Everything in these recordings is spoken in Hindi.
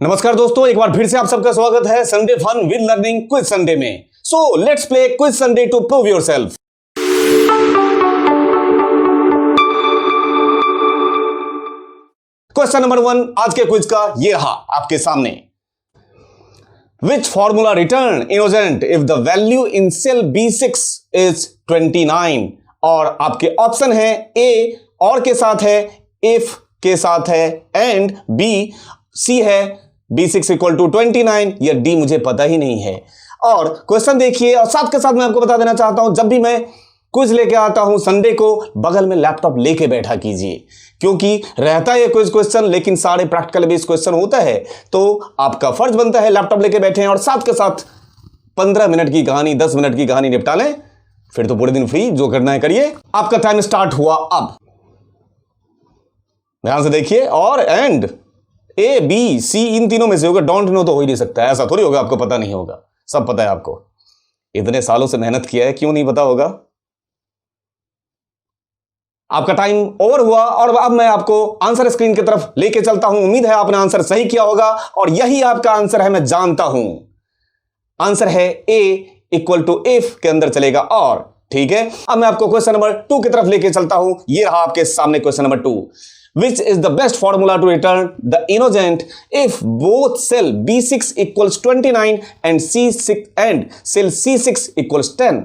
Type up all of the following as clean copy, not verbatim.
नमस्कार दोस्तों, एक बार फिर से आप सबका स्वागत है Sunday fun with learning quiz Sunday में। So let's play quiz Sunday to prove yourself. Question number 1 आज के क्विज का ये रहा आपके सामने। Which formula return innocent if the value in cell B6 is 29? और आपके ऑप्शन है ए और के साथ है, इफ के साथ है, एंड बी सी है B6 इक्वल टू 29, या डी मुझे पता ही नहीं है। और क्वेश्चन देखिए, और साथ के साथ मैं आपको बता देना चाहता हूं, जब भी मैं क्विज लेके आता हूं संडे को, बगल में लैपटॉप लेके बैठा कीजिए, क्योंकि रहता है क्विज क्वेश्चन लेकिन सारे प्रैक्टिकल बेस्ड क्वेश्चन होता है, तो आपका फर्ज बनता है लैपटॉप लेके बैठे हैं और साथ के साथ 15 मिनट की कहानी, 10 मिनट की कहानी निपटा लें, फिर तो पूरे दिन फ्री, जो करना है करिए। आपका टाइम स्टार्ट हुआ अब। ध्यान से देखिए, और एंड ए बी सी इन तीनों में से होगा, डोंट नो तो हो ही नहीं सकता है, ऐसा थोड़ी होगा आपको पता नहीं होगा, सब पता है आपको, इतने सालों से मेहनत किया है, क्यों नहीं पता होगा। आपका टाइम ओवर हुआ और अब मैं आपको आंसर स्क्रीन की तरफ लेके चलता हूं। उम्मीद है आपने आंसर सही किया होगा और यही आपका आंसर है, मैं जानता हूं। आंसर है ए इक्वल टू इफ के अंदर चलेगा और, ठीक है। अब मैं आपको क्वेश्चन नंबर 2 की तरफ लेके चलता हूं। ये रहा आपके सामने question number 2। Which is the best formula to return the innocent if both cell B6 equals 29 and C6 and cell C6 equals 10?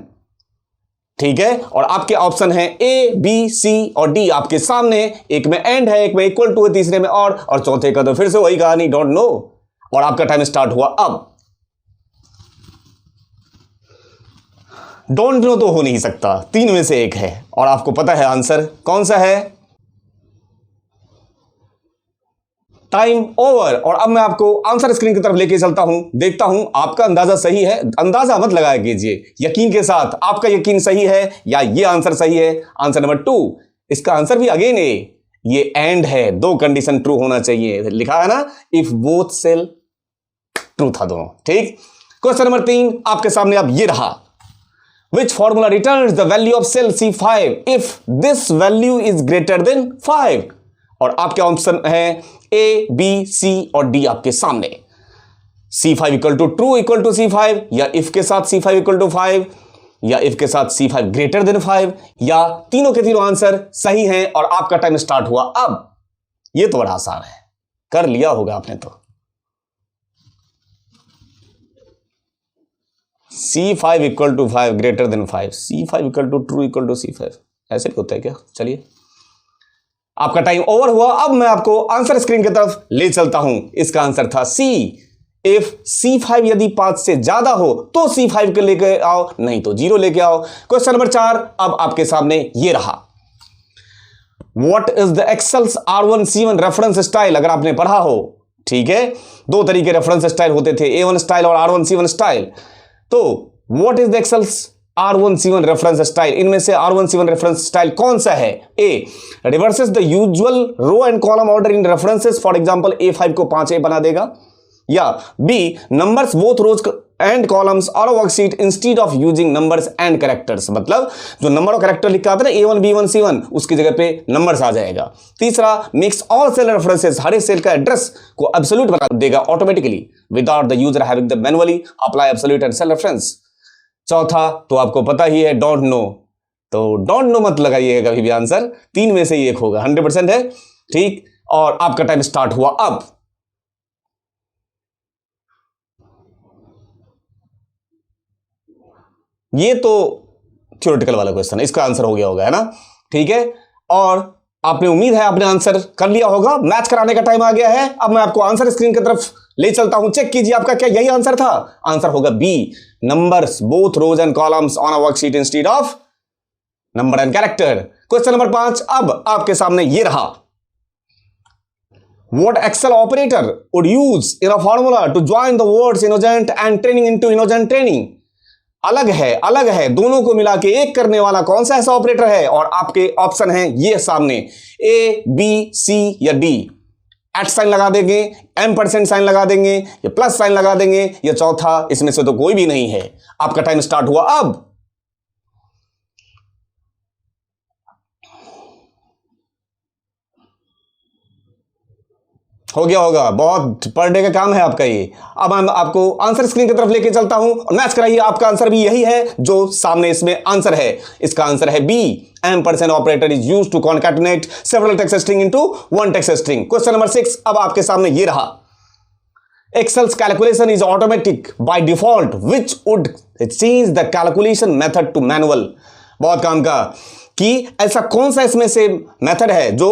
ठीक है, और आपके ऑप्शन है ए बी सी और डी आपके सामने। एक में एंड है, एक में इक्वल टू है, तीसरे में और चौथे का तो फिर से वही कहानी, डोंट नो। और आपका टाइम स्टार्ट हुआ अब। डोंट नो तो हो नहीं सकता, 3 में से एक है और आपको पता है आंसर कौन सा है। Time over. और अब मैं आपको आंसर स्क्रीन की तरफ लेके चलता हूं, देखता हूं आपका अंदाजा सही है। अंदाजा मत लगाया कीजिए, यकीन के साथ आपका यकीन सही है या ये आंसर सही है। आंसर नंबर 2, इसका आंसर भी अगेन ए, ये एंड है, 2 कंडीशन ट्रू होना चाहिए, लिखा है ना, इफ बोथ सेल, ट्रू था दोनों, ठीक। क्वेश्चन नंबर 3 आपके सामने अब ये रहा। Which formula returns the value of cell C5 if this value is greater than 5? और आपके ऑप्शन है ए बी सी और डी आपके सामने। C5 equal to true equal to C5, या इफ के साथ C5 इक्वल टू 5, या इफ के साथ C5 ग्रेटर देन 5, या तीनों के तीनों आंसर सही हैं। और आपका टाइम स्टार्ट हुआ अब। यह तो बड़ा आसान है, कर लिया होगा आपने तो। C5 equal to 5 greater than 5, C5 equal to true equal to C5, ऐसे भी होता है क्या? चलिए, आपका टाइम ओवर हुआ। अब मैं आपको आंसर स्क्रीन की तरफ ले चलता हूं। इसका आंसर था सी। इफ C5 यदि 5 से ज्यादा हो तो C5 के लेके आओ, नहीं तो 0 लेके आओ। क्वेश्चन नंबर 4 अब आपके सामने ये रहा। What is the Excel's R1C1 reference style? अगर आपने पढ़ा हो, ठीक है, 2 तरीके रेफरेंस स्टाइल होते थे, A1 स्टाइल और R1C1 स्टाइल। तो what is the Excel's R1C1 reference style? इनमें से R1C1 रेफरेंस स्टाइल कौन सा है? A reverses the usual row and column order in references, for example A5 को 5A बना देगा, या B numbers both rows and columns on a worksheet instead of using numbers and characters, मतलब जो नंबर और कैरेक्टर लिखा आता है ना A1 B1 C1, उसकी जगह पे नंबर्स आ जाएगा। तीसरा, मिक्स ऑल सेल रेफरेंसेस, हर एक सेल का एड्रेस को एब्सोल्यूट बना देगा automatically without the user having the manually apply absolute and cell reference. चौथा तो आपको पता ही है, डोंट नो, तो डोंट नो मत लगाइएगा कभी भी, आंसर 3 में से ही एक होगा, 100% है, ठीक। और आपका टाइम स्टार्ट हुआ अब। ये तो थ्योरेटिकल वाला क्वेश्चन है, इसका आंसर हो गया होगा, है ना, ठीक है। और आपने, उम्मीद है आपने आंसर कर लिया होगा। मैच कराने का टाइम आ गया है। अब मैं आपको आंसर स्क्रीन की तरफ ले चलता हूं, चेक कीजिए आपका क्या यही आंसर था। आंसर होगा B, numbers both rows and columns on a worksheet instead of number and character. Question number 5 अब आपके सामने ये रहा। What Excel operator would use in a formula to join the words innocent and training into innocent training? अलग है, दोनों को मिला के एक करने वाला कौन सा ऐसा ऑपरेटर है? और आपके ऑप्शन है ये सामने, ए बी सी या डी। एट साइन लगा देंगे, M% साइन लगा देंगे, या प्लस साइन लगा देंगे, या चौथा, इसमें से तो कोई भी नहीं है। आपका टाइम स्टार्ट हुआ अब। हो गया होगा, बहुत पर डे का काम है आपका ये। अब मैं आपको आंसर स्क्रीन की तरफ लेके चलता हूं और मैच कराइए। आपका आंसर भी यही है जो सामने इसमें आंसर है। इसका आंसर है B, ampersand operator is used to concatenate several text string into one text string. Question number 6 अब आपके सामने ये रहा। Excel's calculation is automatic by default, which would change the calculation method to manual। बहुत काम का कि ऐसा कौन सा इसमें से मेथड है जो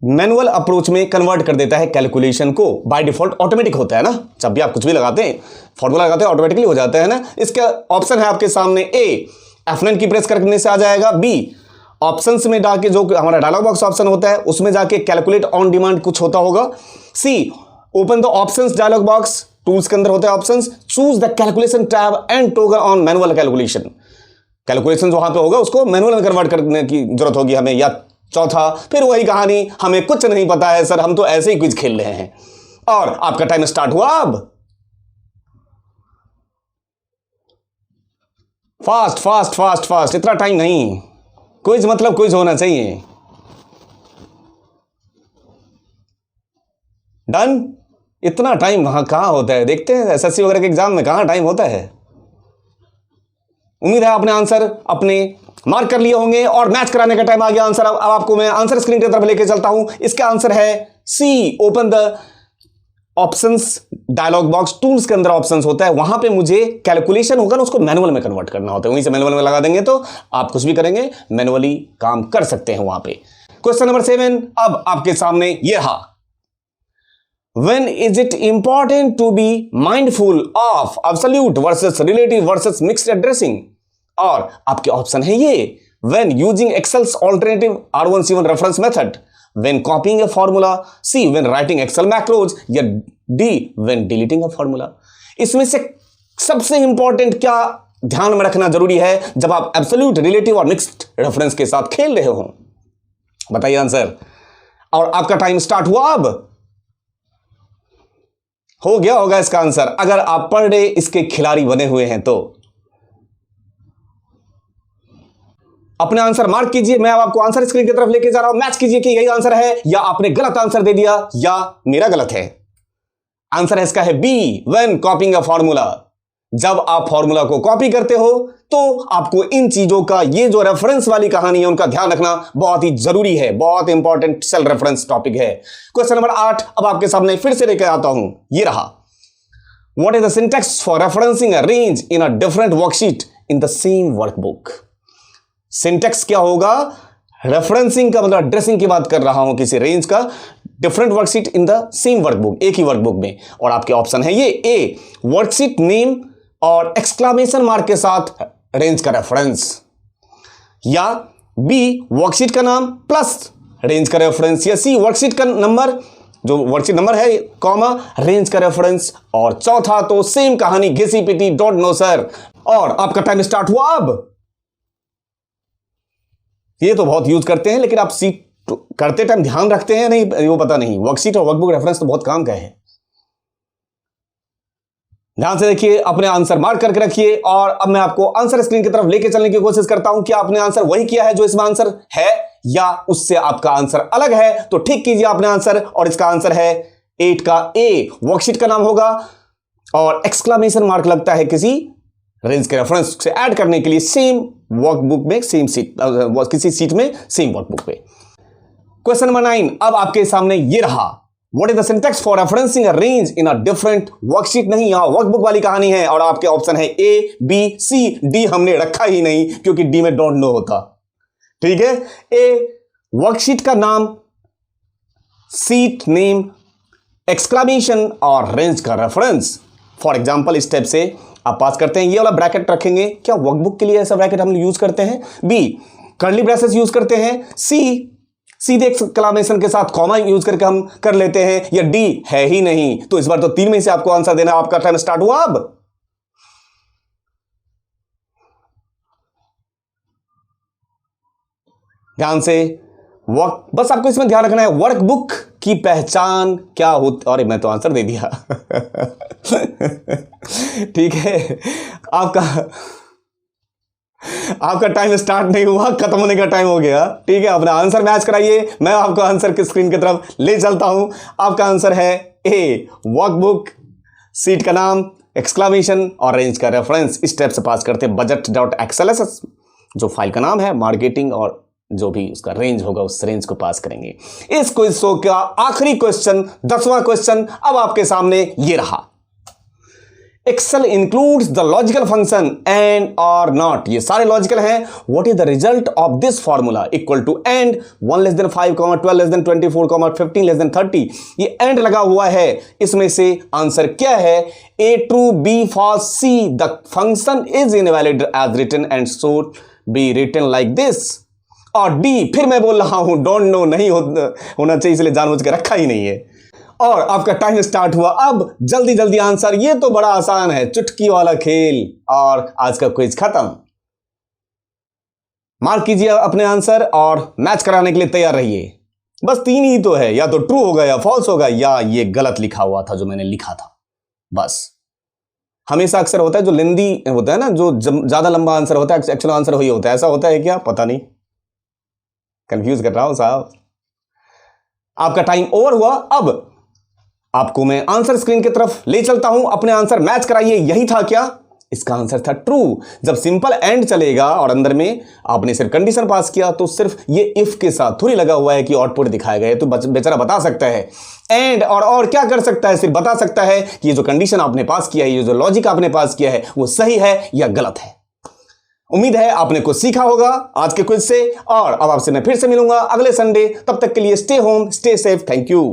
मैनुअल अप्रोच में कन्वर्ट कर देता है कैलकुलेशन को। बाय डिफॉल्ट ऑटोमेटिक होता है ना, जब भी आप कुछ भी लगाते हैं फॉर्मूला लगाते हैं ऑटोमेटिकली हो जाता है ना। इसका ऑप्शन है आपके सामने ए, F9 की प्रेस करने से आ जाएगा। बी, ऑप्शंस में जाके जो हमारा डायलॉग बॉक्स ऑप्शन होता है उसमें जाके कैलकुलेट ऑन डिमांड कुछ होता होगा। C, open the options dialog box, tools के अंदर होते हैं options, choose the calculation tab and toggle on manual calculation. Calculation वहां पे होगा उसको मैनुअल में कन्वर्ट करने की जरूरत होगी हमें। या चौथा, फिर वही कहानी, हमें कुछ नहीं पता है सर, हम तो ऐसे ही क्विज खेल रहे हैं। और आपका टाइम स्टार्ट हुआ अब। फास्ट फास्ट फास्ट फास्ट, इतना टाइम नहीं, क्विज मतलब क्विज होना चाहिए। डन। इतना टाइम कहां होता है, देखते हैं एसएससी वगैरह के एग्जाम में कहां टाइम होता है। उम्मीद है आपने आंसर अपने मार्क कर लिए होंगे और मैच कराने का टाइम आ गया। आंसर अब आपको मैं आंसर स्क्रीन की तरफ लेके चलता हूं। इसका आंसर है C, open the options dialog box, tools के अंदर ऑप्शंस होता है, वहां पे मुझे कैलकुलेशन होगा ना उसको मैनुअल में कन्वर्ट करना होता है। वहीं से मैनुअल में लगा देंगे तो आप कुछ भी करेंगे मैनुअली काम कर सकते हैं वहां पे। क्वेश्चन नंबर 7 अब आपके सामने यह रहा। When is it important to be mindful of absolute versus relative versus mixed addressing? और आपके ऑप्शन है ये, when using Excel's alternative R1C1 reference method, when copying a formula, C, when writing Excel macros, या D, when deleting a formula। इसमें से सबसे इंपॉर्टेंट क्या ध्यान में रखना जरूरी है जब आप एब्सोल्यूट, रिलेटिव और मिक्स्ड रेफरेंस के साथ खेल रहे हो? बताइए आंसर। और आपका टाइम स्टार्ट हुआ अब। हो गया होगा इसका आंसर अगर आप पर डे इसके खिलाड़ी बने हुए हैं तो। अपने आंसर मार्क कीजिए। मैं आपको आंसर स्क्रीन की तरफ लेके जा रहा हूं, मैच कीजिए कि यही आंसर है या आपने गलत आंसर दे दिया या मेरा गलत है। आंसर है इसका है B, when copying a formula. जब आप फॉर्मूला को कॉपी करते हो तो आपको इन चीजों का, ये जो रेफरेंस वाली कहानी है उनका ध्यान रखना बहुत ही जरूरी है, बहुत इंपॉर्टेंट सेल रेफरेंस टॉपिक है। क्वेश्चन नंबर 8 अब आपके सामने फिर से लेकर आता हूं, ये रहा। What is the syntax for referencing a range in a different worksheet in the same workbook? Syntax क्या होगा? रेफरेंसिंग का मतलब एड्रेसिंग की बात कर रहा हूं किसी रेंज का, different worksheet in the same workbook, एक ही वर्कबुक में। और आपके ऑप्शन है ये, ए, वर्कशीट नेम और एक्सक्लामेशन मार्क के साथ रेंज का रेफरेंस, या बी, वर्कशीट का नाम प्लस रेंज का रेफरेंस, या सी, वर्कशीट का नंबर, जो वर्कशीट नंबर है कॉमा रेंज का रेफरेंस, और चौथा तो सेम कहानी, घिसी पिटी, डोंट नो सर। और आपका टाइम स्टार्ट हुआ अब। ये तो बहुत यूज करते हैं लेकिन आप सीट करते टाइम ध्यान रखते हैं नहीं, वो पता नहीं। वर्कशीट और वर्कबुक रेफरेंस तो बहुत काम का है। ध्यान से देखिए, अपने आंसर मार्क करके रखिए और अब मैं आपको आंसर स्क्रीन की तरफ लेके चलने की कोशिश करता हूं कि आपने आंसर वही किया है जो इसमें आंसर है या उससे आपका आंसर अलग है। तो ठीक कीजिए आपने आंसर, और इसका आंसर है 8 का ए, वर्कशीट का नाम होगा और एक्सक्लामेशन मार्क लगता है किसी रेंज के रेफरेंस से ऐड करने के लिए सेम वर्कबुक में, सेम सीट, किसी सीट में सेम वर्कबुक पे। क्वेश्चन नंबर 9 अब आपके सामने ये रहा। What is the syntax for referencing a range in a different worksheet? नहीं, यहां वर्कबुक वाली कहानी है और आपके ऑप्शन है ए, बी, सी, डी हमने रखा ही नहीं क्योंकि डी में डोंट नो होता। ठीक है, ए, वर्कशीट का नाम, सीट नेम, एक्सक्लामेशन और रेंज का रेफरेंस। फॉर एग्जांपल इस स्टेप से आप पास करते हैं, ये वाला ब्रैकेट रखेंगे, क्या वर्कबुक के लिए ऐसा ब्रैकेट हम यूज करते हैं? बी, कर्ली ब्रेसेस यूज करते हैं। सी, सीधे एक्सक्लामेशन के साथ कॉमा यूज करके हम कर लेते हैं, या डी है ही नहीं। तो इस बार तो 3 में से आपको आंसर देना। आपका टाइम स्टार्ट हुआ अब। ध्यान से बस आपको इसमें ध्यान रखना है, वर्कबुक की पहचान क्या होती। अरे मैं तो आंसर दे दिया ठीक है, आपका आपका टाइम स्टार्ट नहीं हुआ, खत्म होने का टाइम हो गया। ठीक है, अपना आंसर मैच कराइए, मैं आपको आंसर की स्क्रीन की तरफ ले चलता हूं। आपका आंसर है ए, वर्कबुक, सीट का नाम, एक्सक्लामेशन और रेंज का रेफरेंस। इस स्टेप से पास करते budget.xls, जो फाइल का नाम है, मार्केटिंग और जो भी उसका रेंज होगा उस रेंज को पास करेंगे। इस क्विज शो का आखिरी क्वेश्चन, 10वां क्वेश्चन अब आपके सामने ये रहा। Excel includes the logical function and or not, ये सारे लॉजिकल हैं। What is the result of this formula equal to and 1 5, 12 24, 15>30। ये एंड लगा हुआ है, इसमें से आंसर क्या है? ए true, B false, see the function is invalid as written and should be written like this, और डी फिर मैं बोल रहा हूं डोंट नो, नहीं होना चाहिए इसलिए जानबूझ के रखा ही नहीं है। और आपका टाइम स्टार्ट हुआ। अब जल्दी जल्दी आंसर, ये तो बड़ा आसान है, चुटकी वाला खेल। और आज का क्विज खत्म। मार्क कीजिए अपने आंसर और मैच कराने के लिए तैयार रहिए। बस 3 ही तो है, या तो ट्रू होगा या फॉल्स होगा या ये गलत लिखा हुआ था जो मैंने लिखा था। बस हमेशा अक्सर होता है जो लेंदी होता है ना, जो ज्यादा लंबा आंसर होता है, एक्चुअल आंसर वही होता है। ऐसा होता है क्या? पता नहीं, कंफ्यूज कर रहा हूं साहब। आपका टाइम ओवर हुआ। अब आपको मैं आंसर स्क्रीन की तरफ ले चलता हूं, अपने आंसर मैच कराइए। यही था क्या? इसका आंसर था ट्रू। जब सिंपल एंड चलेगा और अंदर में आपने सिर्फ कंडीशन पास किया, तो सिर्फ ये इफ के साथ थोड़ी लगा हुआ है कि आउटपुट दिखाया गया है, तो बेचारा बता सकता है एंड और क्या कर सकता है? सिर्फ बता सकता है कि ये जो कंडीशन आपने पास किया है, ये जो लॉजिक आपने पास किया है, वो सही है या गलत है। उम्मीद है आपने कुछ सीखा होगा आज के क्विज से, और अब आपसे मैं फिर से मिलूंगा अगले संडे। तब तक के लिए stay home, stay safe, thank you.